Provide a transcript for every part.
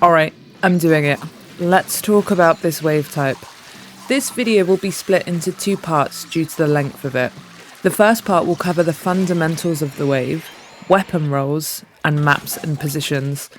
Alright, I'm doing it. Let's talk about this wave type. This video will be split into two parts due to the length of it. The first part will cover the fundamentals of the wave, weapon roles, and maps and positions.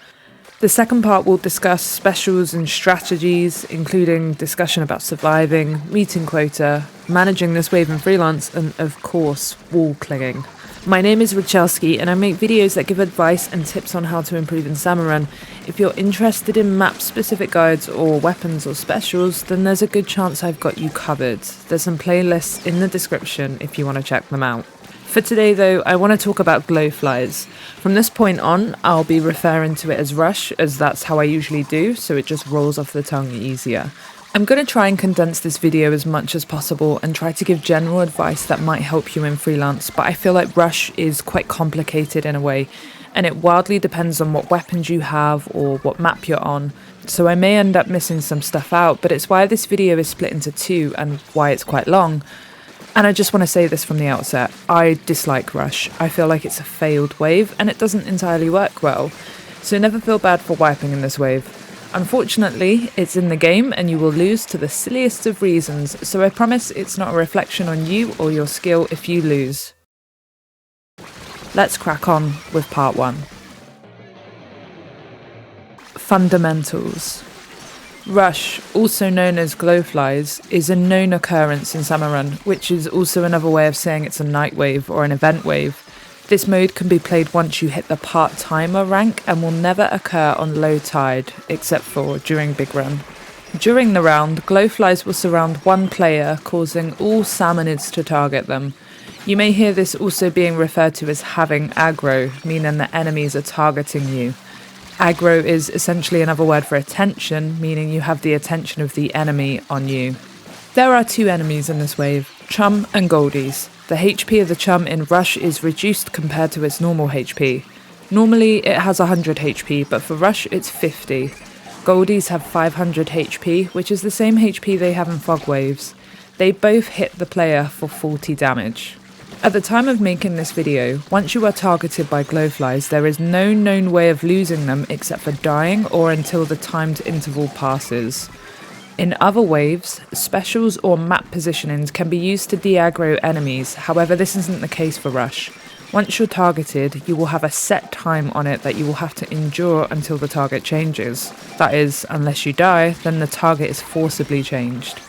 The second part will discuss specials and strategies, including discussion about surviving, meeting quota, managing this wave in Freelance, and of course, wall clinging. My name is Richelski and I make videos that give advice and tips on how to improve in SalmonRun. If you're interested in map-specific guides or weapons or specials, then there's a good chance I've got you covered. There's some playlists in the description if you want to check them out. For today though, I want to talk about Glowflies. From this point on, I'll be referring to it as Rush, as that's how I usually do, so it just rolls off the tongue easier. I'm going to try and condense this video as much as possible and try to give general advice that might help you in Freelance, but I feel like Rush is quite complicated in a way, and it wildly depends on what weapons you have or what map you're on, so I may end up missing some stuff out, but it's why this video is split into two and why it's quite long. And I just want to say this from the outset, I dislike Rush. I feel like it's a failed wave and it doesn't entirely work well, so never feel bad for wiping in this wave. Unfortunately, it's in the game and you will lose to the silliest of reasons, so I promise it's not a reflection on you or your skill if you lose. Let's crack on with part 1. Fundamentals. Rush, also known as Glowflies, is a known occurrence in SalmonRun, which is also another way of saying it's a night wave or an event wave. This mode can be played once you hit the part-timer rank and will never occur on low tide, except for during Big Run. During the round, Glowflies will surround one player, causing all Salmonids to target them. You may hear this also being referred to as having aggro, meaning that enemies are targeting you. Aggro is essentially another word for attention, meaning you have the attention of the enemy on you. There are two enemies in this wave, Chum and Goldies. The HP of the Chum in Rush is reduced compared to its normal HP. Normally it has 100 HP, but for Rush it's 50. Goldies have 500 HP, which is the same HP they have in Fog Waves. They both hit the player for 40 damage. At the time of making this video, once you are targeted by Glowflies, there is no known way of losing them except for dying or until the timed interval passes. In other waves, specials or map positionings can be used to de-aggro enemies, however this isn't the case for Rush. Once you're targeted, you will have a set time on it that you will have to endure until the target changes. That is, unless you die, then the target is forcibly changed.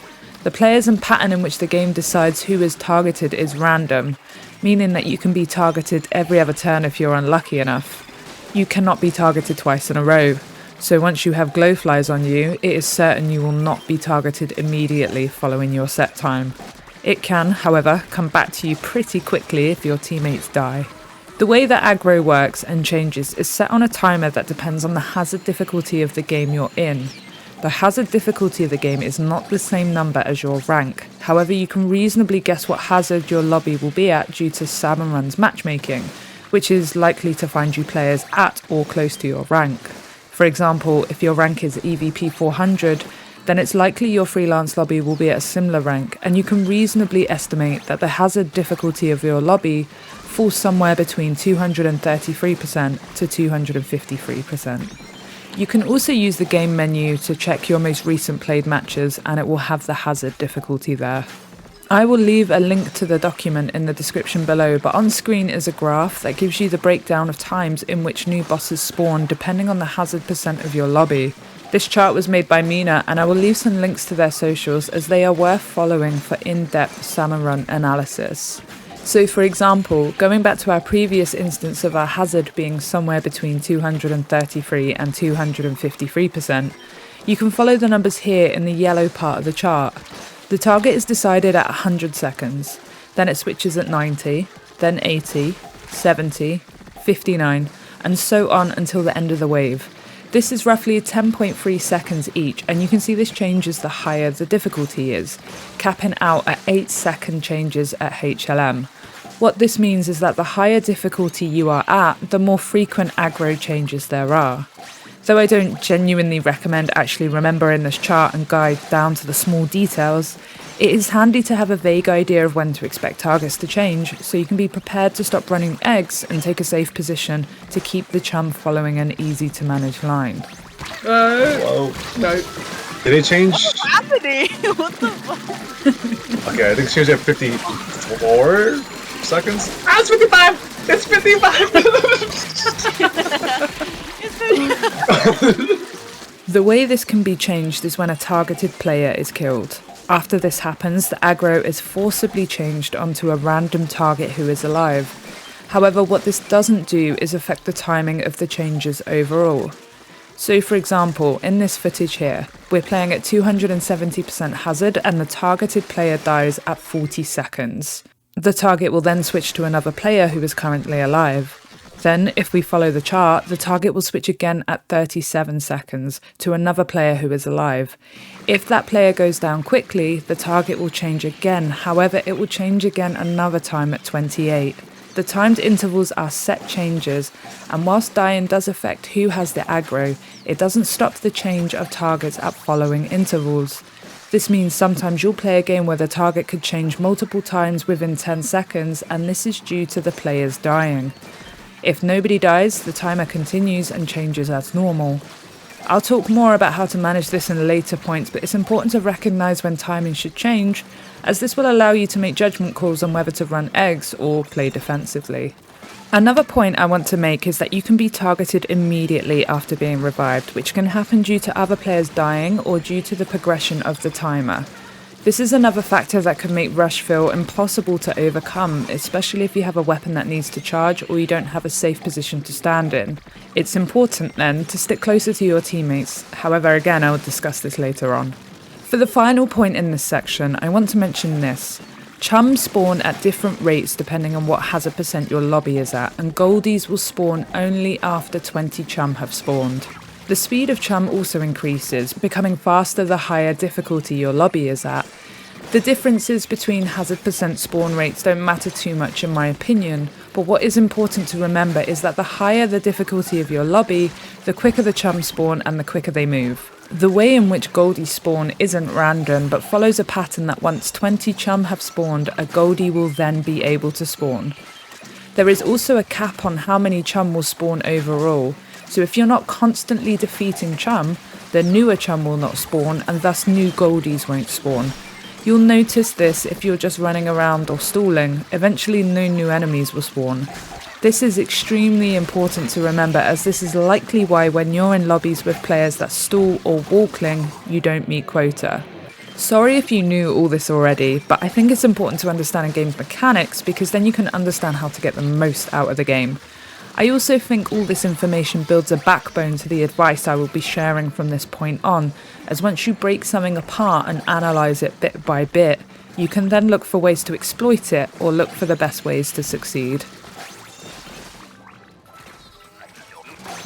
The players and pattern in which the game decides who is targeted is random, meaning that you can be targeted every other turn if you're unlucky enough. You cannot be targeted twice in a row. So once you have Glowflies on you, it is certain you will not be targeted immediately following your set time. It can, however, come back to you pretty quickly if your teammates die. The way that aggro works and changes is set on a timer that depends on the hazard difficulty of the game you're in. The hazard difficulty of the game is not the same number as your rank, however you can reasonably guess what hazard your lobby will be at due to SalmonRun's matchmaking, which is likely to find you players at or close to your rank. For example, if your rank is EVP 400, then it's likely your Freelance lobby will be at a similar rank, and you can reasonably estimate that the hazard difficulty of your lobby falls somewhere between 233% to 253%. You can also use the game menu to check your most recent played matches, and it will have the hazard difficulty there. I will leave a link to the document in the description below, but on screen is a graph that gives you the breakdown of times in which new bosses spawn depending on the hazard percent of your lobby. This chart was made by Mina, and I will leave some links to their socials as they are worth following for in-depth SalmonRun analysis. So for example, going back to our previous instance of our hazard being somewhere between 233 and 253%, you can follow the numbers here in the yellow part of the chart. The target is decided at 100 seconds, then it switches at 90, then 80, 70, 59, and so on until the end of the wave. This is roughly 10.3 seconds each, and you can see this changes the higher the difficulty is, capping out at 8-second changes at HLM. What this means is that the higher difficulty you are at, the more frequent aggro changes there are. Though I don't genuinely recommend actually remembering this chart and guide down to the small details, it is handy to have a vague idea of when to expect targets to change, so you can be prepared to stop running eggs and take a safe position to keep the chum following an easy to manage line. Whoa. No. Did it change? What's happening? What the fuck? Okay, I think it changed at 54 seconds. Ah, it's 55! It's 55! The way this can be changed is when a targeted player is killed. After this happens, the aggro is forcibly changed onto a random target who is alive. However, what this doesn't do is affect the timing of the changes overall. So for example, in this footage here, we're playing at 270% hazard and the targeted player dies at 40 seconds. The target will then switch to another player who is currently alive. Then, if we follow the chart, the target will switch again at 37 seconds to another player who is alive. If that player goes down quickly, the target will change again, however it will change again another time at 28. The timed intervals are set changes, and whilst dying does affect who has the aggro, it doesn't stop the change of targets at following intervals. This means sometimes you'll play a game where the target could change multiple times within 10 seconds, and this is due to the players dying. If nobody dies, the timer continues and changes as normal. I'll talk more about how to manage this in later points, but it's important to recognise when timing should change, as this will allow you to make judgment calls on whether to run eggs or play defensively. Another point I want to make is that you can be targeted immediately after being revived, which can happen due to other players dying or due to the progression of the timer. This is another factor that can make rush feel impossible to overcome, especially if you have a weapon that needs to charge or you don't have a safe position to stand in. It's important then to stick closer to your teammates, however again I will discuss this later on. For the final point in this section, I want to mention this. Chum spawn at different rates depending on what hazard percent your lobby is at, and Goldies will spawn only after 20 chum have spawned. The speed of chum also increases, becoming faster the higher difficulty your lobby is at. The differences between hazard percent spawn rates don't matter too much in my opinion, but what is important to remember is that the higher the difficulty of your lobby, the quicker the chum spawn and the quicker they move. The way in which Goldies spawn isn't random, but follows a pattern that once 20 chum have spawned, a Goldie will then be able to spawn. There is also a cap on how many chum will spawn overall, so if you're not constantly defeating chum, the newer chum will not spawn and thus new Goldies won't spawn. You'll notice this if you're just running around or stalling, eventually no new enemies will spawn. This is extremely important to remember, as this is likely why when you're in lobbies with players that stall or wall-cling, you don't meet quota. Sorry if you knew all this already, but I think it's important to understand a game's mechanics because then you can understand how to get the most out of the game. I also think all this information builds a backbone to the advice I will be sharing from this point on, as once you break something apart and analyse it bit by bit, you can then look for ways to exploit it or look for the best ways to succeed.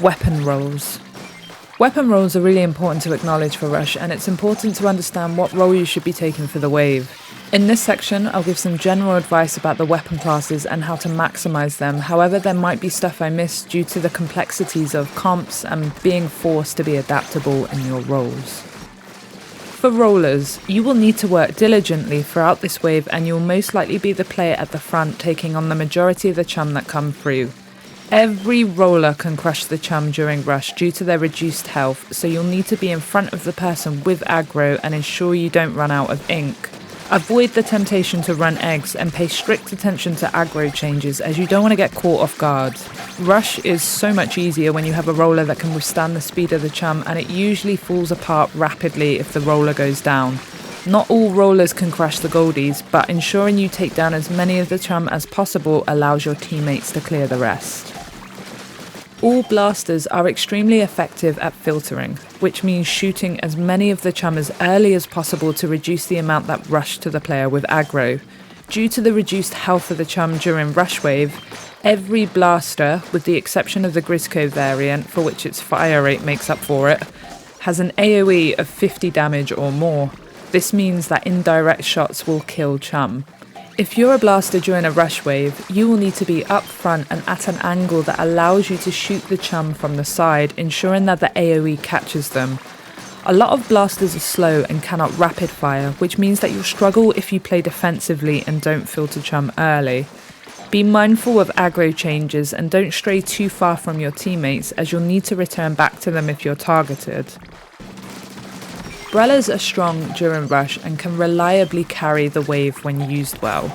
Weapon roles. Weapon roles are really important to acknowledge for Rush, and it's important to understand what role you should be taking for the wave. In this section, I'll give some general advice about the weapon classes and how to maximise them, however there might be stuff I missed due to the complexities of comps and being forced to be adaptable in your roles. For rollers, you will need to work diligently throughout this wave and you'll most likely be the player at the front taking on the majority of the chum that come through. Every roller can crush the chum during rush due to their reduced health, so you'll need to be in front of the person with aggro and ensure you don't run out of ink. Avoid the temptation to run eggs and pay strict attention to aggro changes, as you don't want to get caught off guard. Rush is so much easier when you have a roller that can withstand the speed of the chum, and it usually falls apart rapidly if the roller goes down. Not all rollers can crush the Goldies, but ensuring you take down as many of the chum as possible allows your teammates to clear the rest. All blasters are extremely effective at filtering, which means shooting as many of the chum as early as possible to reduce the amount that rush to the player with aggro. Due to the reduced health of the chum during rush wave, every blaster, with the exception of the Grisco variant, for which its fire rate makes up for it, has an AoE of 50 damage or more. This means that indirect shots will kill chum. If you're a blaster during a rush wave, you will need to be up front and at an angle that allows you to shoot the chum from the side, ensuring that the AoE catches them. A lot of blasters are slow and cannot rapid fire, which means that you'll struggle if you play defensively and don't filter chum early. Be mindful of aggro changes and don't stray too far from your teammates, as you'll need to return back to them if you're targeted. Brellas are strong during rush and can reliably carry the wave when used well.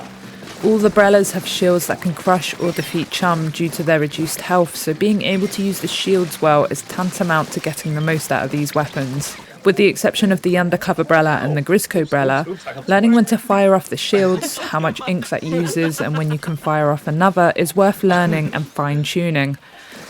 All the Brellas have shields that can crush or defeat Chum due to their reduced health, so being able to use the shields well is tantamount to getting the most out of these weapons. With the exception of the Undercover Brella and the Grisco Brella, learning when to fire off the shields, how much ink that uses, and when you can fire off another is worth learning and fine-tuning.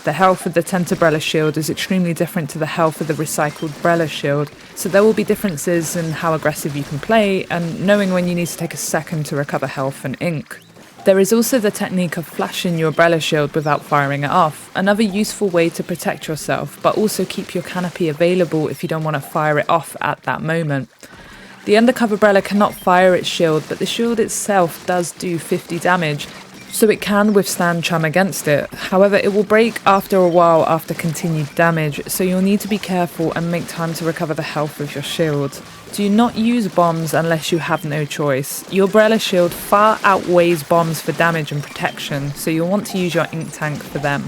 The health of the Tentabrella shield is extremely different to the health of the recycled Brella shield, so there will be differences in how aggressive you can play, and knowing when you need to take a second to recover health and ink. There is also the technique of flashing your Brella shield without firing it off, another useful way to protect yourself, but also keep your canopy available if you don't want to fire it off at that moment. The Undercover Brella cannot fire its shield, but the shield itself does do 50 damage, so it can withstand Chum against it. However, it will break after a while after continued damage, so you'll need to be careful and make time to recover the health of your shield. Do not use bombs unless you have no choice. Your Brella shield far outweighs bombs for damage and protection, so you'll want to use your ink tank for them.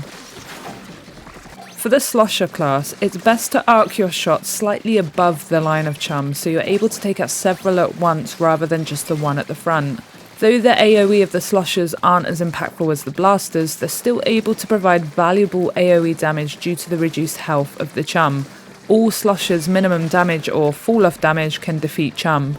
For the Slosher class, it's best to arc your shot slightly above the line of Chum, so you're able to take out several at once rather than just the one at the front. Though the AoE of the Sloshers aren't as impactful as the blasters, they're still able to provide valuable AoE damage due to the reduced health of the Chum. All Sloshers' minimum damage or fall-off damage can defeat Chum.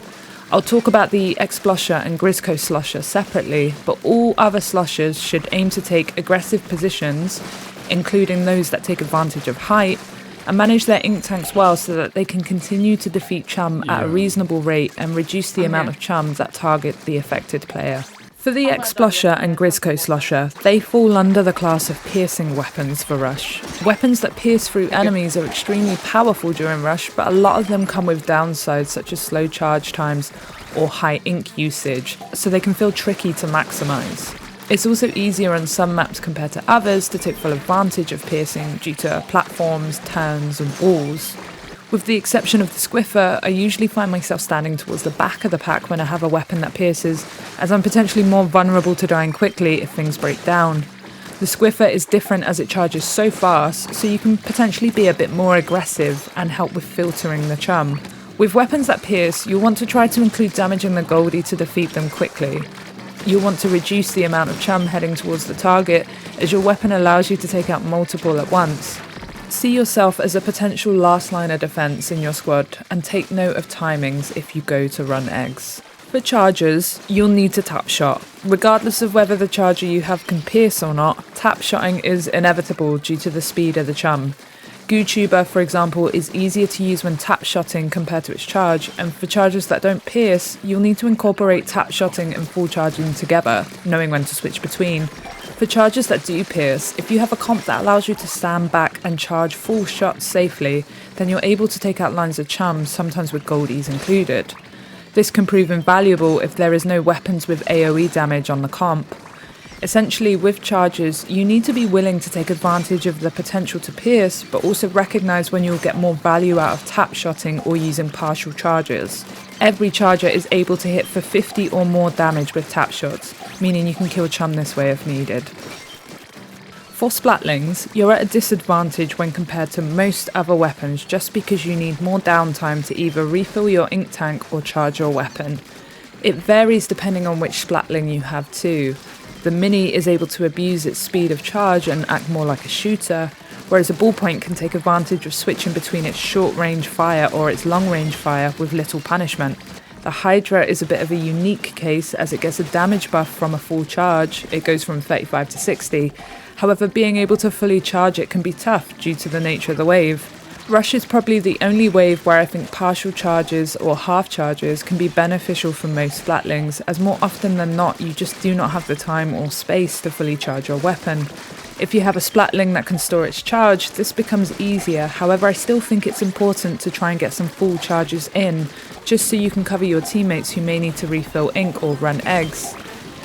I'll talk about the Explosher and Grisco Slosher separately, but all other Sloshers should aim to take aggressive positions, including those that take advantage of height, and manage their ink tanks well so that they can continue to defeat Chum at a reasonable rate and reduce the amount of Chums that target the affected player. For the Explosher and Grisco Slosher, they fall under the class of piercing weapons for rush. Weapons that pierce through enemies are extremely powerful during rush, but a lot of them come with downsides such as slow charge times or high ink usage, so they can feel tricky to maximise. It's also easier on some maps compared to others to take full advantage of piercing due to platforms, turns and walls. With the exception of the Squiffer, I usually find myself standing towards the back of the pack when I have a weapon that pierces, as I'm potentially more vulnerable to dying quickly if things break down. The Squiffer is different as it charges so fast, so you can potentially be a bit more aggressive and help with filtering the Chum. With weapons that pierce, you'll want to try to include damaging the Goldie to defeat them quickly. You'll want to reduce the amount of Chum heading towards the target, as your weapon allows you to take out multiple at once. See yourself as a potential last line of defense in your squad, and take note of timings if you go to run eggs. For chargers, you'll need to tap shot. Regardless of whether the charger you have can pierce or not, tap shotting is inevitable due to the speed of the Chum. GooTuber, for example, is easier to use when tap shotting compared to its charge, and for chargers that don't pierce, you'll need to incorporate tap shotting and full charging together, knowing when to switch between. For chargers that do pierce, if you have a comp that allows you to stand back and charge full shots safely, then you're able to take out lines of Chum, sometimes with Goldies included. This can prove invaluable if there is no weapons with AoE damage on the comp. Essentially, with charges, you need to be willing to take advantage of the potential to pierce, but also recognise when you'll get more value out of tap shotting or using partial charges. Every charger is able to hit for 50 or more damage with tap shots, meaning you can kill Chum this way if needed. For Splatlings, you're at a disadvantage when compared to most other weapons just because you need more downtime to either refill your ink tank or charge your weapon. It varies depending on which Splatling you have too. The Mini is able to abuse its speed of charge and act more like a shooter, whereas a ballpoint can take advantage of switching between its short-range fire or its long-range fire with little punishment. The Hydra is a bit of a unique case as it gets a damage buff from a full charge. It goes from 35 to 60. However, being able to fully charge it can be tough due to the nature of the wave. Rush is probably the only wave where I think partial charges or half charges can be beneficial for most Splatlings, as more often than not you just do not have the time or space to fully charge your weapon. If you have a Splatling that can store its charge, this becomes easier. However, I still think it's important to try and get some full charges in, just so you can cover your teammates who may need to refill ink or run eggs.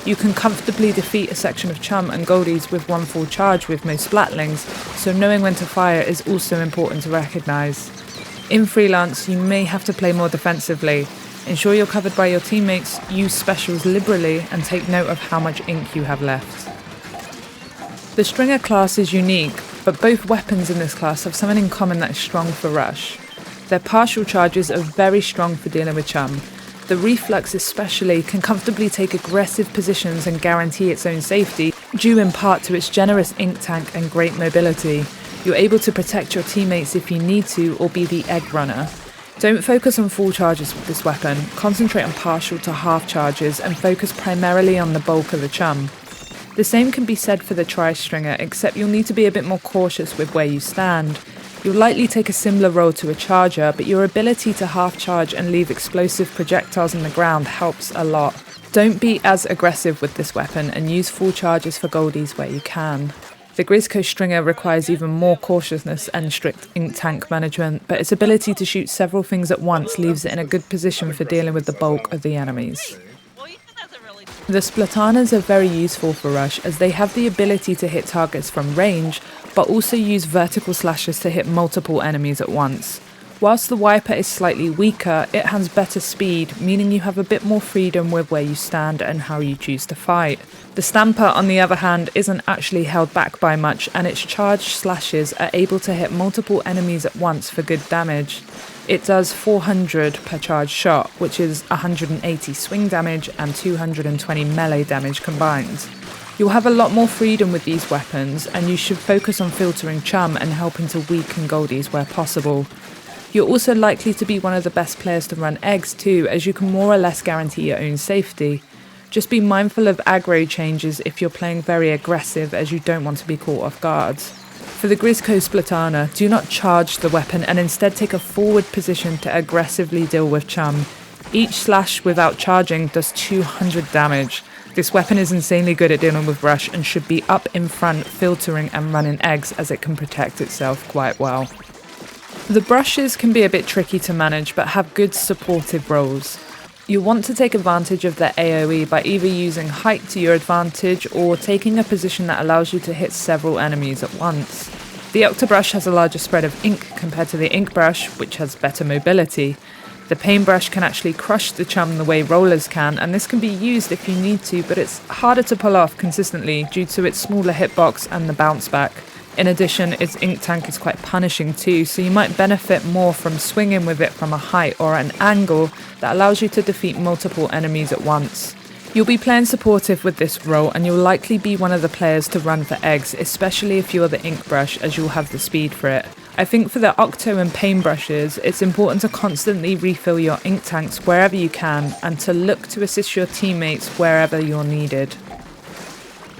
You can comfortably defeat a section of Chum and Goldies with one full charge with most Splatlings, so knowing when to fire is also important to recognise. In Freelance, you may have to play more defensively. Ensure you're covered by your teammates, use specials liberally, and take note of how much ink you have left. The Stringer class is unique, but both weapons in this class have something in common that is strong for rush. Their partial charges are very strong for dealing with Chum. The Reflux especially can comfortably take aggressive positions and guarantee its own safety, due in part to its generous ink tank and great mobility. You're able to protect your teammates if you need to, or be the egg runner. Don't focus on full charges with this weapon, concentrate on partial to half charges and focus primarily on the bulk of the Chum. The same can be said for the Tri-Stringer, except you'll need to be a bit more cautious with where you stand. You'll likely take a similar role to a charger, but your ability to half charge and leave explosive projectiles on the ground helps a lot. Don't be as aggressive with this weapon and use full charges for Goldies where you can. The Grizzco Stringer requires even more cautiousness and strict ink tank management, but its ability to shoot several things at once leaves it in a good position for dealing with the bulk of the enemies. The Splatanas are very useful for rush as they have the ability to hit targets from range, but also use vertical slashes to hit multiple enemies at once. Whilst the Wiper is slightly weaker, it has better speed, meaning you have a bit more freedom with where you stand and how you choose to fight. The Stamper, on the other hand, isn't actually held back by much, and its charged slashes are able to hit multiple enemies at once for good damage. It does 400 per charge shot, which is 180 swing damage and 220 melee damage combined. You'll have a lot more freedom with these weapons, and you should focus on filtering Chum and helping to weaken Goldies where possible. You're also likely to be one of the best players to run eggs too, as you can more or less guarantee your own safety. Just be mindful of aggro changes if you're playing very aggressive, as you don't want to be caught off guard. For the Grizzco Splatana, do not charge the weapon and instead take a forward position to aggressively deal with Chum. Each slash without charging does 200 damage. This weapon is insanely good at dealing with rush and should be up in front filtering and running eggs, as it can protect itself quite well. The brushes can be a bit tricky to manage but have good supportive roles. You'll want to take advantage of their AoE by either using height to your advantage or taking a position that allows you to hit several enemies at once. The Octobrush has a larger spread of ink compared to the Ink Brush, which has better mobility. The Paintbrush can actually crush the Chum the way rollers can, and this can be used if you need to, but it's harder to pull off consistently due to its smaller hitbox and the bounce back. In addition, its ink tank is quite punishing too, so you might benefit more from swinging with it from a height or an angle that allows you to defeat multiple enemies at once. You'll be playing supportive with this role, and you'll likely be one of the players to run for eggs, especially if you're the Ink Brush, as you'll have the speed for it. I think for the Octo and Paintbrushes, it's important to constantly refill your ink tanks wherever you can, and to look to assist your teammates wherever you're needed.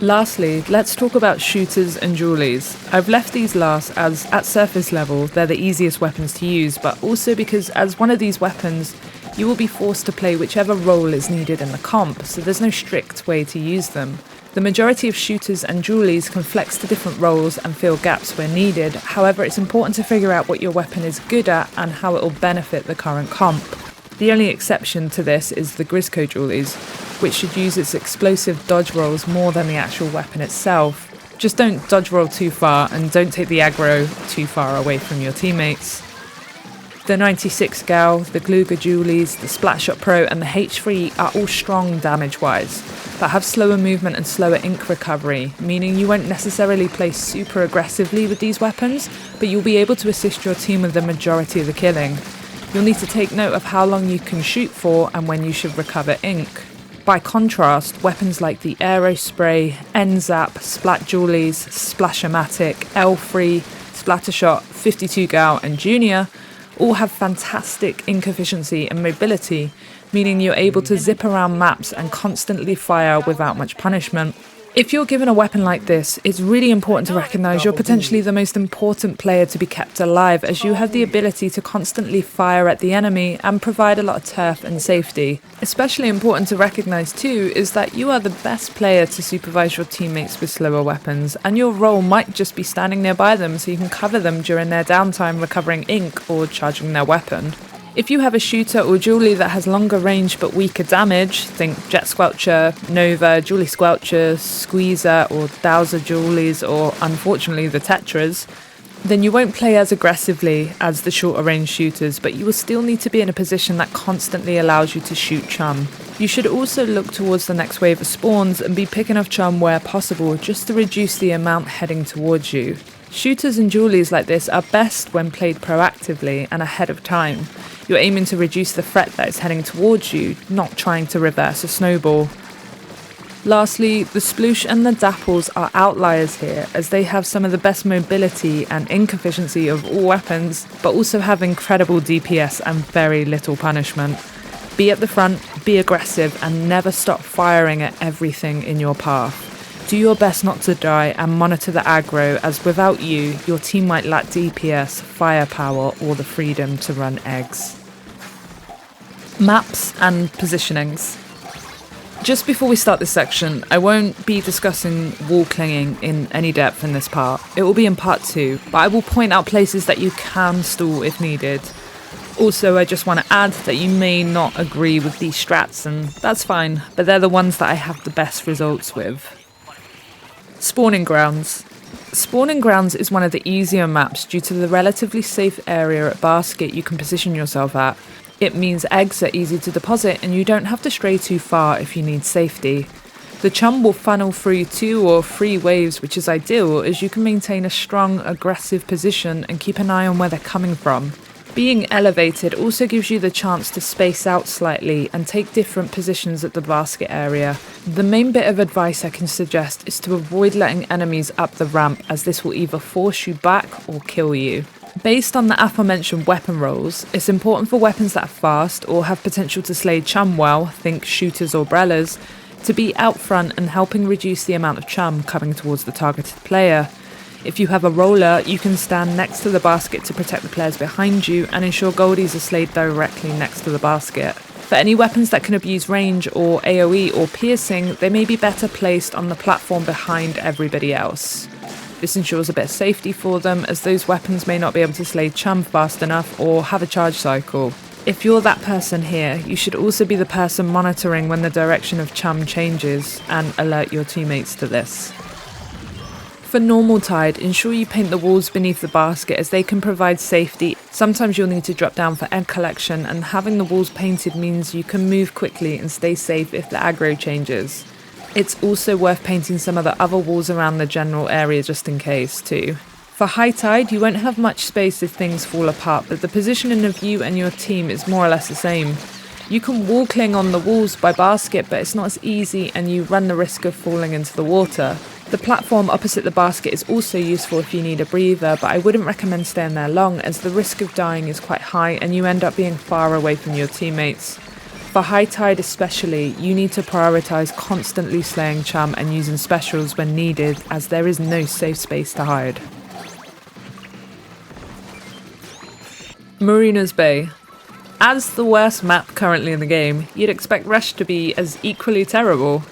Lastly, let's talk about shooters and dualies. I've left these last as, at surface level, they're the easiest weapons to use, but also because as one of these weapons, you will be forced to play whichever role is needed in the comp, so there's no strict way to use them. The majority of shooters and dualies can flex to different roles and fill gaps where needed, however it's important to figure out what your weapon is good at and how it will benefit the current comp. The only exception to this is the Grizzco Dualies, which should use its explosive dodge rolls more than the actual weapon itself. Just don't dodge roll too far and don't take the aggro too far away from your teammates. The 96 Gal, the Gluga Dualies, the Splatshot Pro and the H3 are all strong damage-wise, but have slower movement and slower ink recovery, meaning you won't necessarily play super aggressively with these weapons, but you'll be able to assist your team with the majority of the killing. You'll need to take note of how long you can shoot for and when you should recover ink. By contrast, weapons like the Aerospray, N-Zap, Splat Dualies, Splashomatic, L3, Splattershot, 52 Gal and Junior all have fantastic ink efficiency and mobility, meaning you're able to zip around maps and constantly fire without much punishment. If you're given a weapon like this, it's really important to recognise you're potentially the most important player to be kept alive, as you have the ability to constantly fire at the enemy and provide a lot of turf and safety. Especially important to recognise too is that you are the best player to supervise your teammates with slower weapons, and your role might just be standing nearby them so you can cover them during their downtime recovering ink or charging their weapon. If you have a shooter or dualie that has longer range but weaker damage, think Jet Squelcher, Nova, Dualie Squelcher, Squeezer or Dowser Dualies, or unfortunately the Tetras, then you won't play as aggressively as the shorter range shooters, but you will still need to be in a position that constantly allows you to shoot chum. You should also look towards the next wave of spawns and be picking off chum where possible, just to reduce the amount heading towards you. Shooters and dualies like this are best when played proactively and ahead of time. You're aiming to reduce the threat that is heading towards you, not trying to reverse a snowball. Lastly, the Sploosh and the Dapples are outliers here, as they have some of the best mobility and ink efficiency of all weapons, but also have incredible DPS and very little punishment. Be at the front, be aggressive, and never stop firing at everything in your path. Do your best not to die and monitor the aggro, as without you, your team might lack DPS, firepower, or the freedom to run eggs. Maps and positionings. Just before we start this section, I won't be discussing wall clinging in any depth in this part. It will be in part 2, but I will point out places that you can stall if needed. Also, I just want to add that you may not agree with these strats, and that's fine, but they're the ones that I have the best results with. Spawning grounds. Spawning grounds is one of the easier maps due to the relatively safe area at basket you can position yourself at. It means eggs are easy to deposit and you don't have to stray too far if you need safety. The chum will funnel through 2 or 3 waves, which is ideal as you can maintain a strong, aggressive position and keep an eye on where they're coming from. Being elevated also gives you the chance to space out slightly and take different positions at the basket area. The main bit of advice I can suggest is to avoid letting enemies up the ramp, as this will either force you back or kill you. Based on the aforementioned weapon rolls, it's important for weapons that are fast or have potential to slay chum well, think shooters or Brellas, to be out front and helping reduce the amount of chum coming towards the targeted player. If you have a roller, you can stand next to the basket to protect the players behind you and ensure goldies are slayed directly next to the basket. For any weapons that can abuse range or AoE or piercing, they may be better placed on the platform behind everybody else. This ensures a bit of safety for them, as those weapons may not be able to slay chum fast enough or have a charge cycle. If you're that person here, you should also be the person monitoring when the direction of chum changes and alert your teammates to this. For normal tide, ensure you paint the walls beneath the basket, as they can provide safety. Sometimes you'll need to drop down for egg collection, and having the walls painted means you can move quickly and stay safe if the aggro changes. It's also worth painting some of the other walls around the general area just in case too. For high tide, you won't have much space if things fall apart, but the positioning of you and your team is more or less the same. You can wall cling on the walls by basket, but it's not as easy and you run the risk of falling into the water. The platform opposite the basket is also useful if you need a breather, but I wouldn't recommend staying there long, as the risk of dying is quite high and you end up being far away from your teammates. For high tide especially, you need to prioritise constantly slaying chum and using specials when needed, as there is no safe space to hide. Marooner's Bay. As the worst map currently in the game, you'd expect Rush to be as equally terrible.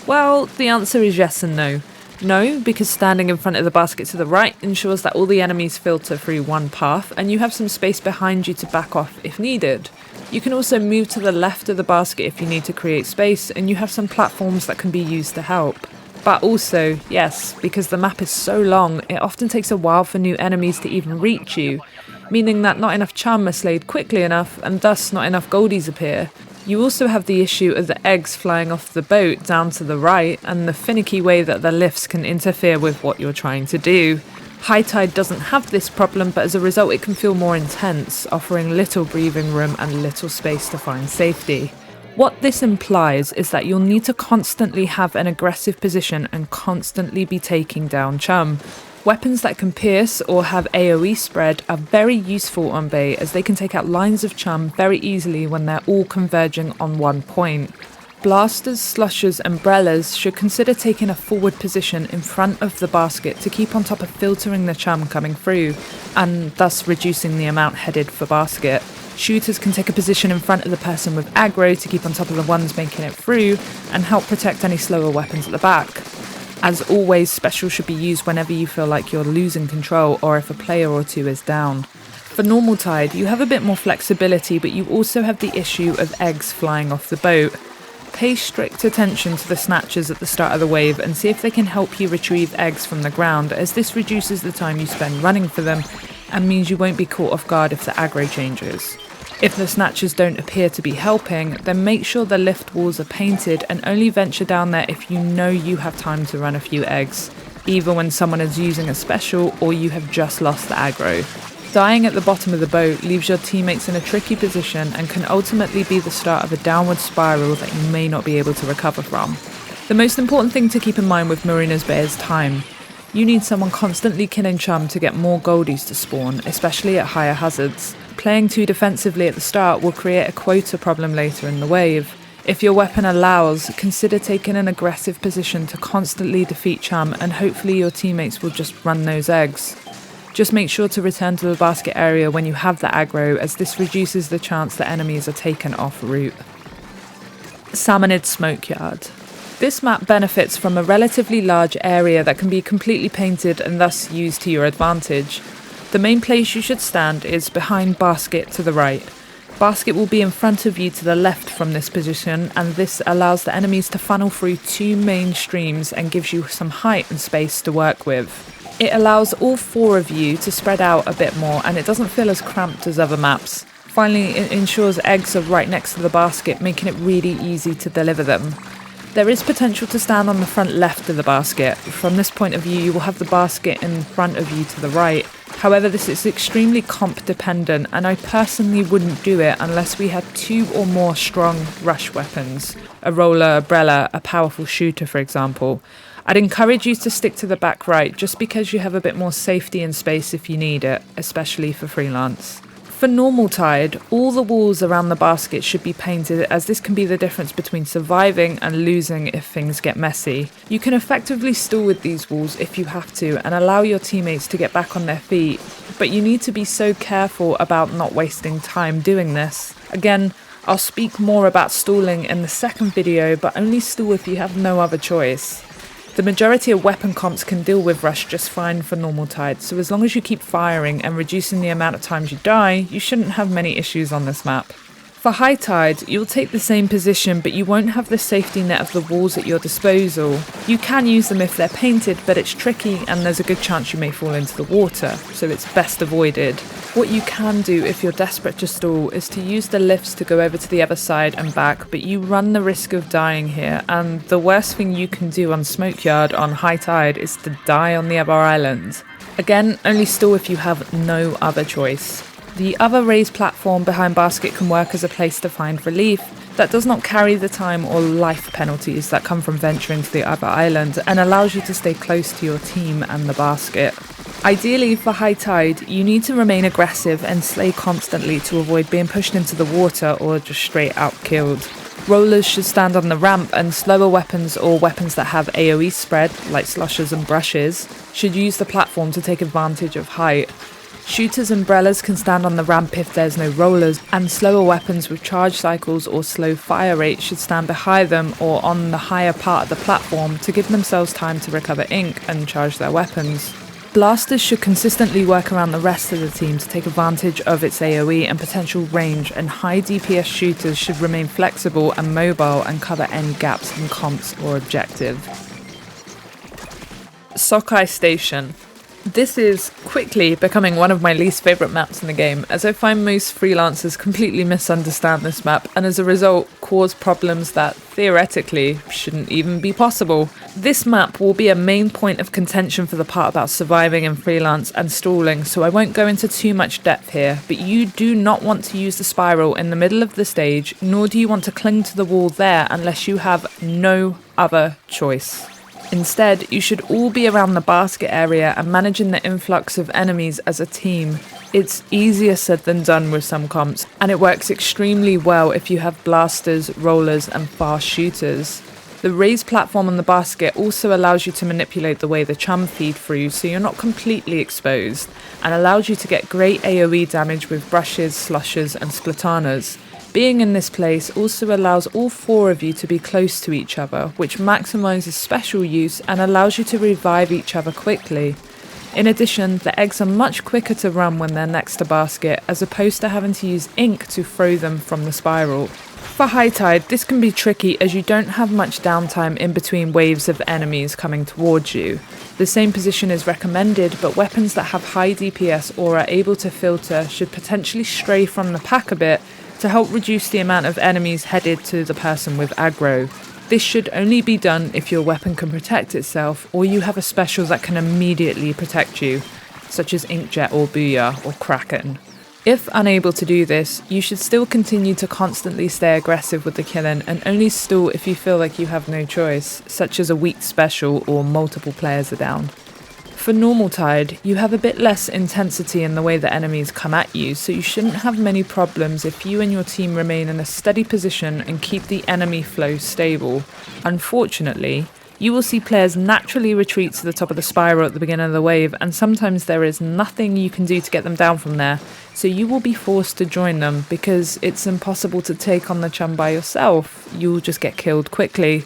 Well, the answer is yes and no. No, because standing in front of the basket to the right ensures that all the enemies filter through one path and you have some space behind you to back off if needed. You can also move to the left of the basket if you need to create space, and you have some platforms that can be used to help. But also, yes, because the map is so long, it often takes a while for new enemies to even reach you, meaning that not enough chum are slayed quickly enough, and thus not enough goldies appear. You also have the issue of the eggs flying off the boat down to the right, and the finicky way that the lifts can interfere with what you're trying to do. High tide doesn't have this problem, but as a result it can feel more intense, offering little breathing room and little space to find safety. What this implies is that you'll need to constantly have an aggressive position and constantly be taking down chum. Weapons that can pierce or have AoE spread are very useful on Bay, as they can take out lines of chum very easily when they're all converging on one point. Blasters, Sloshers and Brellas should consider taking a forward position in front of the basket to keep on top of filtering the chum coming through, and thus reducing the amount headed for basket. Shooters can take a position in front of the person with aggro to keep on top of the ones making it through, and help protect any slower weapons at the back. As always, special should be used whenever you feel like you're losing control or if a player or two is down. For normal tide, you have a bit more flexibility, but you also have the issue of eggs flying off the boat. Pay strict attention to the snatchers at the start of the wave and see if they can help you retrieve eggs from the ground, as this reduces the time you spend running for them and means you won't be caught off guard if the aggro changes. If the snatchers don't appear to be helping, then make sure the lift walls are painted and only venture down there if you know you have time to run a few eggs, either when someone is using a special or you have just lost the aggro. Dying at the bottom of the boat leaves your teammates in a tricky position and can ultimately be the start of a downward spiral that you may not be able to recover from. The most important thing to keep in mind with Marooner's Bay is time. You need someone constantly killing Chum to get more Goldies to spawn, especially at higher hazards. Playing too defensively at the start will create a quota problem later in the wave. If your weapon allows, consider taking an aggressive position to constantly defeat Chum, and hopefully your teammates will just run those eggs. Just make sure to return to the basket area when you have the aggro, as this reduces the chance that enemies are taken off route. Salmonid Smokeyard. This map benefits from a relatively large area that can be completely painted and thus used to your advantage. The main place you should stand is behind basket to the right. Basket will be in front of you to the left from this position, and this allows the enemies to funnel through two main streams and gives you some height and space to work with. It allows all four of you to spread out a bit more, and it doesn't feel as cramped as other maps. Finally, it ensures eggs are right next to the basket, making it really easy to deliver them. There is potential to stand on the front left of the basket. From this point of view, you will have the basket in front of you to the right. However, this is extremely comp dependent, and I personally wouldn't do it unless we had two or more strong rush weapons. A roller, a Brella, a powerful shooter, for example. I'd encourage you to stick to the back right just because you have a bit more safety and space if you need it, especially for Freelance. For normal tide, all the walls around the basket should be painted, as this can be the difference between surviving and losing if things get messy. You can effectively stall with these walls if you have to and allow your teammates to get back on their feet, but you need to be so careful about not wasting time doing this. Again, I'll speak more about stalling in the second video, but only stall if you have no other choice. The majority of weapon comps can deal with rush just fine for normal tide, so as long as you keep firing and reducing the amount of times you die, you shouldn't have many issues on this map. For high tide, you'll take the same position, but you won't have the safety net of the walls at your disposal. You can use them if they're painted, but it's tricky and there's a good chance you may fall into the water, so it's best avoided. What you can do if you're desperate to stall is to use the lifts to go over to the other side and back, but you run the risk of dying here, and the worst thing you can do on Smokeyard on high tide is to die on the other island. Again, only stall if you have no other choice. The other raised platform behind basket can work as a place to find relief that does not carry the time or life penalties that come from venturing to the other island, and allows you to stay close to your team and the basket. Ideally, for high tide, you need to remain aggressive and slay constantly to avoid being pushed into the water or just straight out killed. Rollers should stand on the ramp, and slower weapons or weapons that have AoE spread, like Sloshers and brushes, should use the platform to take advantage of height. Shooters and Brellas can stand on the ramp if there's no rollers, and slower weapons with charge cycles or slow fire rate should stand behind them or on the higher part of the platform to give themselves time to recover ink and charge their weapons. Blasters should consistently work around the rest of the team to take advantage of its AoE and potential range, and high DPS shooters should remain flexible and mobile and cover any gaps in comps or objective. Sockeye Station. This is quickly becoming one of my least favourite maps in the game, as I find most freelancers completely misunderstand this map and as a result cause problems that theoretically shouldn't even be possible. This map will be a main point of contention for the part about surviving in freelance and stalling, so I won't go into too much depth here, but you do not want to use the spiral in the middle of the stage, nor do you want to cling to the wall there unless you have no other choice. Instead, you should all be around the basket area and managing the influx of enemies as a team. It's easier said than done with some comps, and it works extremely well if you have blasters, rollers, and fast shooters. The raised platform on the basket also allows you to manipulate the way the chum feed through, so you're not completely exposed, and allows you to get great AoE damage with brushes, sloshers, and splatanas. Being in this place also allows all four of you to be close to each other, which maximises special use and allows you to revive each other quickly. In addition, the eggs are much quicker to run when they're next to basket, as opposed to having to use ink to throw them from the spiral. For high tide, this can be tricky as you don't have much downtime in between waves of enemies coming towards you. The same position is recommended, but weapons that have high DPS or are able to filter should potentially stray from the pack a bit to help reduce the amount of enemies headed to the person with aggro. This should only be done if your weapon can protect itself or you have a special that can immediately protect you, such as Inkjet or Booyah or Kraken. If unable to do this, you should still continue to constantly stay aggressive with the killing and only stall if you feel like you have no choice, such as a weak special or multiple players are down. For normal tide, you have a bit less intensity in the way that enemies come at you, so you shouldn't have many problems if you and your team remain in a steady position and keep the enemy flow stable. Unfortunately, you will see players naturally retreat to the top of the spiral at the beginning of the wave, and sometimes there is nothing you can do to get them down from there, so you will be forced to join them because it's impossible to take on the chum by yourself. You'll just get killed quickly.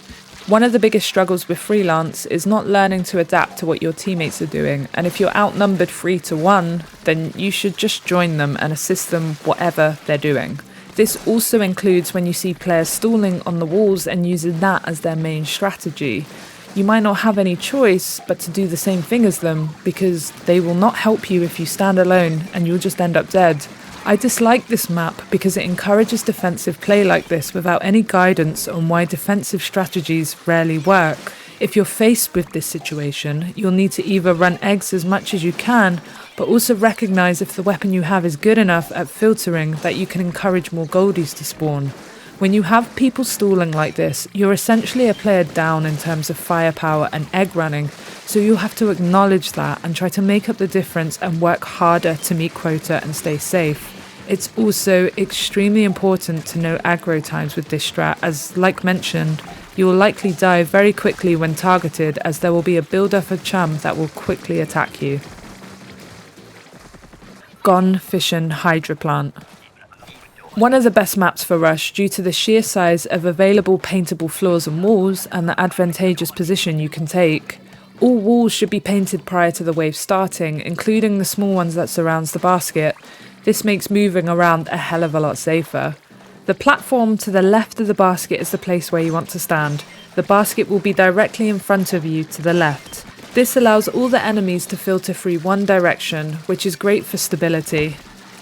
One of the biggest struggles with Freelance is not learning to adapt to what your teammates are doing, and if you're outnumbered 3-1, then you should just join them and assist them whatever they're doing. This also includes when you see players stalling on the walls and using that as their main strategy. You might not have any choice but to do the same thing as them, because they will not help you if you stand alone and you'll just end up dead. I dislike this map because it encourages defensive play like this without any guidance on why defensive strategies rarely work. If you're faced with this situation, you'll need to either run eggs as much as you can, but also recognise if the weapon you have is good enough at filtering that you can encourage more goldies to spawn. When you have people stalling like this, you're essentially a player down in terms of firepower and egg running, so you'll have to acknowledge that and try to make up the difference and work harder to meet quota and stay safe. It's also extremely important to know aggro times with this strat, as like mentioned, you will likely die very quickly when targeted, as there will be a build-up of chum that will quickly attack you. Gone Fission Hydroplant. One of the best maps for Rush due to the sheer size of available paintable floors and walls and the advantageous position you can take. All walls should be painted prior to the wave starting, including the small ones that surrounds the basket. This makes moving around a hell of a lot safer. The platform to the left of the basket is the place where you want to stand. The basket will be directly in front of you to the left. This allows all the enemies to filter through one direction, which is great for stability.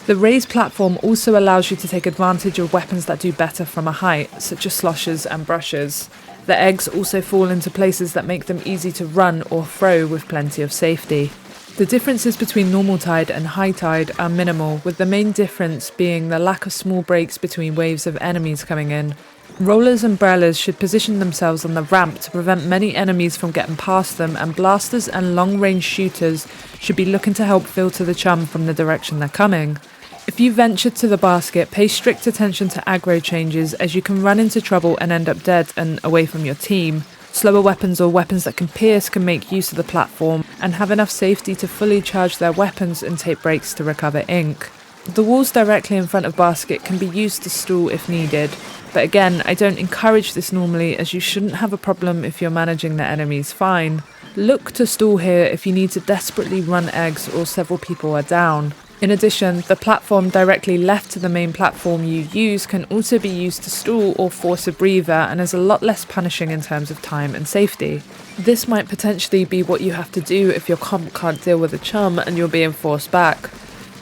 The raised platform also allows you to take advantage of weapons that do better from a height, such as sloshers and brushes. The eggs also fall into places that make them easy to run or throw with plenty of safety. The differences between normal tide and high tide are minimal, with the main difference being the lack of small breaks between waves of enemies coming in. Rollers and Brellas should position themselves on the ramp to prevent many enemies from getting past them, and blasters and long-range shooters should be looking to help filter the chum from the direction they're coming. If you venture to the basket, pay strict attention to aggro changes, as you can run into trouble and end up dead and away from your team. Slower weapons or weapons that can pierce can make use of the platform and have enough safety to fully charge their weapons and take breaks to recover ink. The walls directly in front of basket can be used to stall if needed, but again, I don't encourage this normally, as you shouldn't have a problem if you're managing the enemies fine. Look to stall here if you need to desperately run eggs or several people are down. In addition, the platform directly left to the main platform you use can also be used to stall or force a breather, and is a lot less punishing in terms of time and safety. This might potentially be what you have to do if your comp can't deal with a chum and you're being forced back.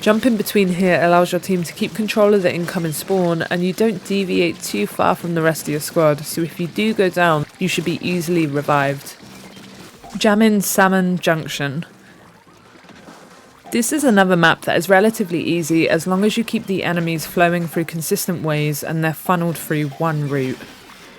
Jumping between here allows your team to keep control of the incoming spawn, and you don't deviate too far from the rest of your squad, so if you do go down, you should be easily revived. Jammin Salmon Junction. This is another map that is relatively easy as long as you keep the enemies flowing through consistent ways and they're funneled through one route.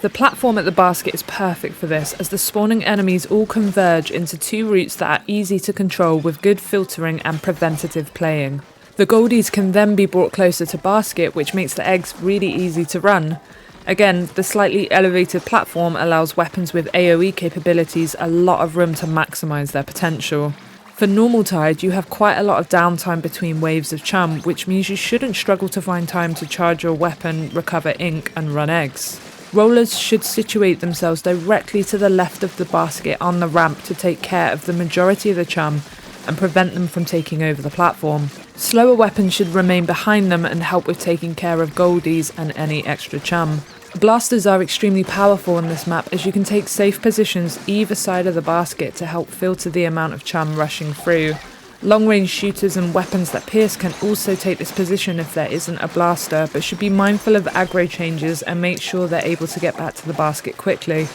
The platform at the basket is perfect for this, as the spawning enemies all converge into two routes that are easy to control with good filtering and preventative playing. The goldies can then be brought closer to basket, which makes the eggs really easy to run. Again, the slightly elevated platform allows weapons with AoE capabilities a lot of room to maximise their potential. For normal tide, you have quite a lot of downtime between waves of chum, which means you shouldn't struggle to find time to charge your weapon, recover ink and run eggs. Rollers should situate themselves directly to the left of the basket on the ramp to take care of the majority of the chum and prevent them from taking over the platform. Slower weapons should remain behind them and help with taking care of goldies and any extra chum. Blasters are extremely powerful on this map, as you can take safe positions either side of the basket to help filter the amount of chum rushing through. Long-range shooters and weapons that pierce can also take this position if there isn't a blaster, but should be mindful of aggro changes and make sure they're able to get back to the basket quickly.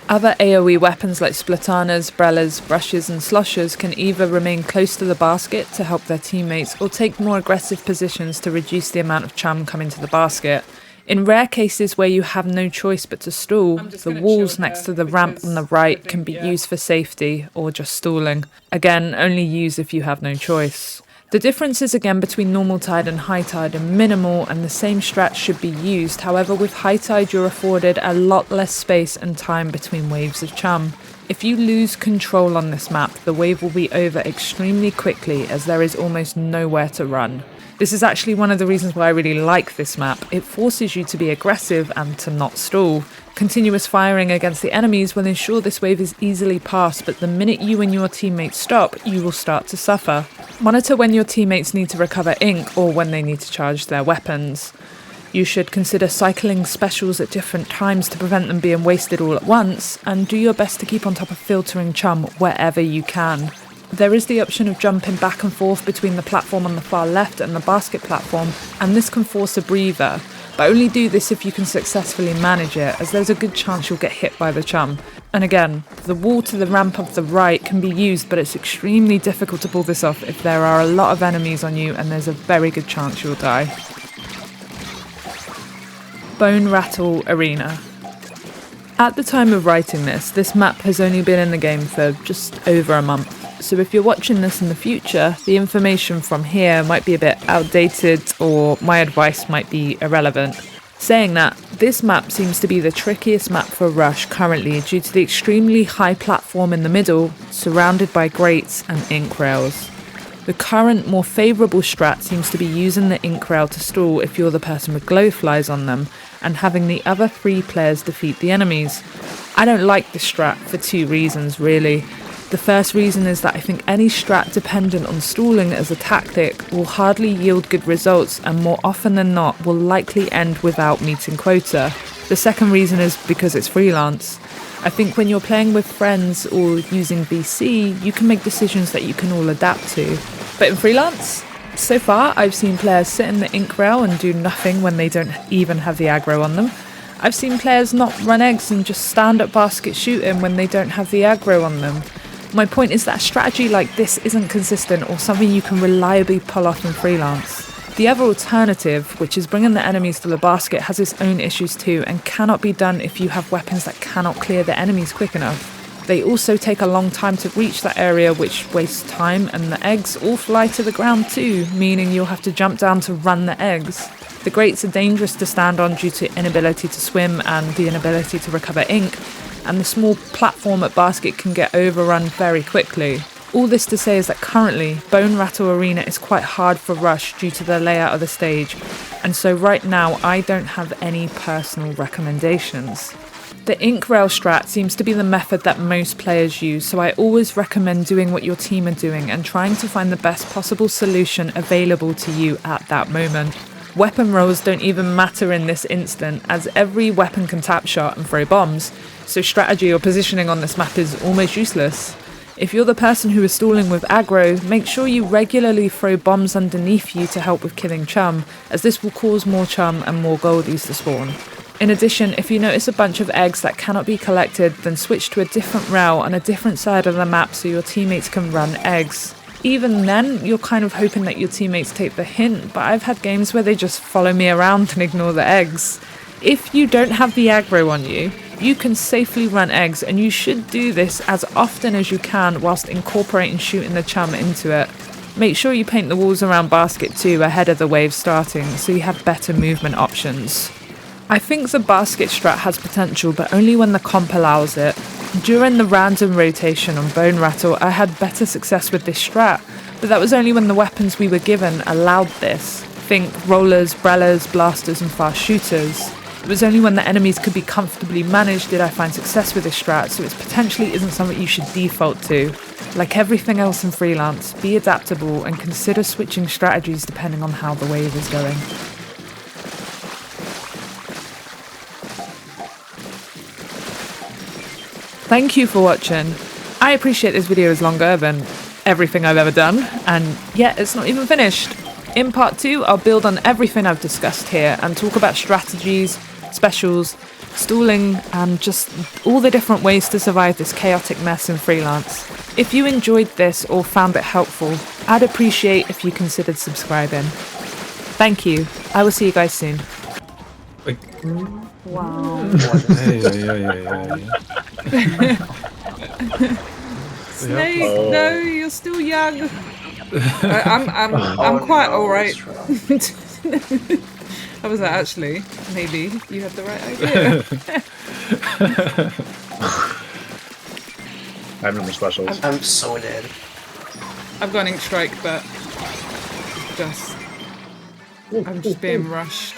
Other AoE weapons like Splatanas, Brellas, brushes and Sloshers can either remain close to the basket to help their teammates or take more aggressive positions to reduce the amount of chum coming to the basket. In rare cases where you have no choice but to stall, the walls next to the ramp on the right can be used for safety or just stalling. Again, only use if you have no choice. The differences again between normal tide and high tide are minimal, and the same strat should be used. However, with high tide you're afforded a lot less space and time between waves of chum. If you lose control on this map, the wave will be over extremely quickly, as there is almost nowhere to run. This is actually one of the reasons why I really like this map. It forces you to be aggressive and to not stall. Continuous firing against the enemies will ensure this wave is easily passed, but the minute you and your teammates stop, you will start to suffer. Monitor when your teammates need to recover ink or when they need to charge their weapons. You should consider cycling specials at different times to prevent them being wasted all at once, and do your best to keep on top of filtering chum wherever you can. There is the option of jumping back and forth between the platform on the far left and the basket platform, and this can force a breather, but only do this if you can successfully manage it, as there's a good chance you'll get hit by the chum. And again, the wall to the ramp of the right can be used, but it's extremely difficult to pull this off if there are a lot of enemies on you and there's a very good chance you'll die. Bonerattle Arena. At the time of writing this map has only been in the game for just over a month. So if you're watching this in the future, the information from here might be a bit outdated or my advice might be irrelevant. Saying that, this map seems to be the trickiest map for Rush currently due to the extremely high platform in the middle, surrounded by grates and ink rails. The current, more favourable strat seems to be using the ink rail to stall if you're the person with Glowflies on them, and having the other 3 players defeat the enemies. I don't like this strat for 2 reasons really. The first reason is that I think any strat dependent on stalling as a tactic will hardly yield good results, and more often than not will likely end without meeting quota. The second reason is because it's freelance. I think when you're playing with friends or using VC, you can make decisions that you can all adapt to. But in freelance, so far I've seen players sit in the ink rail and do nothing when they don't even have the aggro on them. I've seen players not run eggs and just stand at basket shooting when they don't have the aggro on them. My point is that a strategy like this isn't consistent or something you can reliably pull off in freelance. The other alternative, which is bringing the enemies to the basket, has its own issues too and cannot be done if you have weapons that cannot clear the enemies quick enough. They also take a long time to reach that area, which wastes time, and the eggs all fly to the ground too, meaning you'll have to jump down to run the eggs. The grates are dangerous to stand on due to inability to swim and the inability to recover ink, and the small platform at basket can get overrun very quickly. All this to say is that currently, Bonerattle Arena is quite hard for Rush due to the layout of the stage, and so right now I don't have any personal recommendations. The ink rail strat seems to be the method that most players use, so I always recommend doing what your team are doing and trying to find the best possible solution available to you at that moment. Weapon rolls don't even matter in this instant, as every weapon can tap shot and throw bombs, so strategy or positioning on this map is almost useless. If you're the person who is stalling with aggro, make sure you regularly throw bombs underneath you to help with killing chum, as this will cause more chum and more goldies to spawn. In addition, if you notice a bunch of eggs that cannot be collected, then switch to a different rail on a different side of the map so your teammates can run eggs. Even then, you're kind of hoping that your teammates take the hint, but I've had games where they just follow me around and ignore the eggs. If you don't have the aggro on you, you can safely run eggs, and you should do this as often as you can whilst incorporating shooting the chum into it. Make sure you paint the walls around basket too ahead of the wave starting, so you have better movement options. I think the basket strat has potential, but only when the comp allows it. During the random rotation on Bonerattle, I had better success with this strat, but that was only when the weapons we were given allowed this. Think rollers, Brellas, blasters and fast shooters. It was only when the enemies could be comfortably managed did I find success with this strat, so it potentially isn't something you should default to. Like everything else in freelance, be adaptable and consider switching strategies depending on how the wave is going. Thank you for watching. I appreciate this video is longer than everything I've ever done, and yet it's not even finished. In part 2, I'll build on everything I've discussed here and talk about strategies, specials, stalling, and just all the different ways to survive this chaotic mess in Freelance. If you enjoyed this or found it helpful, I'd appreciate if you considered subscribing. Thank you. I will see you guys soon. Like, Wow. Snake, Oh. no, you're still young. I'm quite alright. I was like, actually, maybe you had the right idea. I have no more specials. I'm so dead. I've got an ink strike, but I'm just being rushed.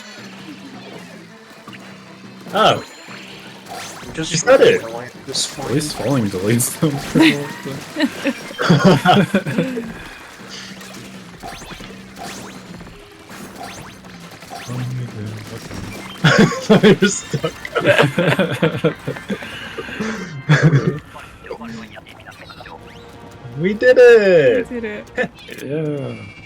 Oh, Just You said it. This At morning. least falling deletes them. you're stuck. We did it! Did it? Yeah.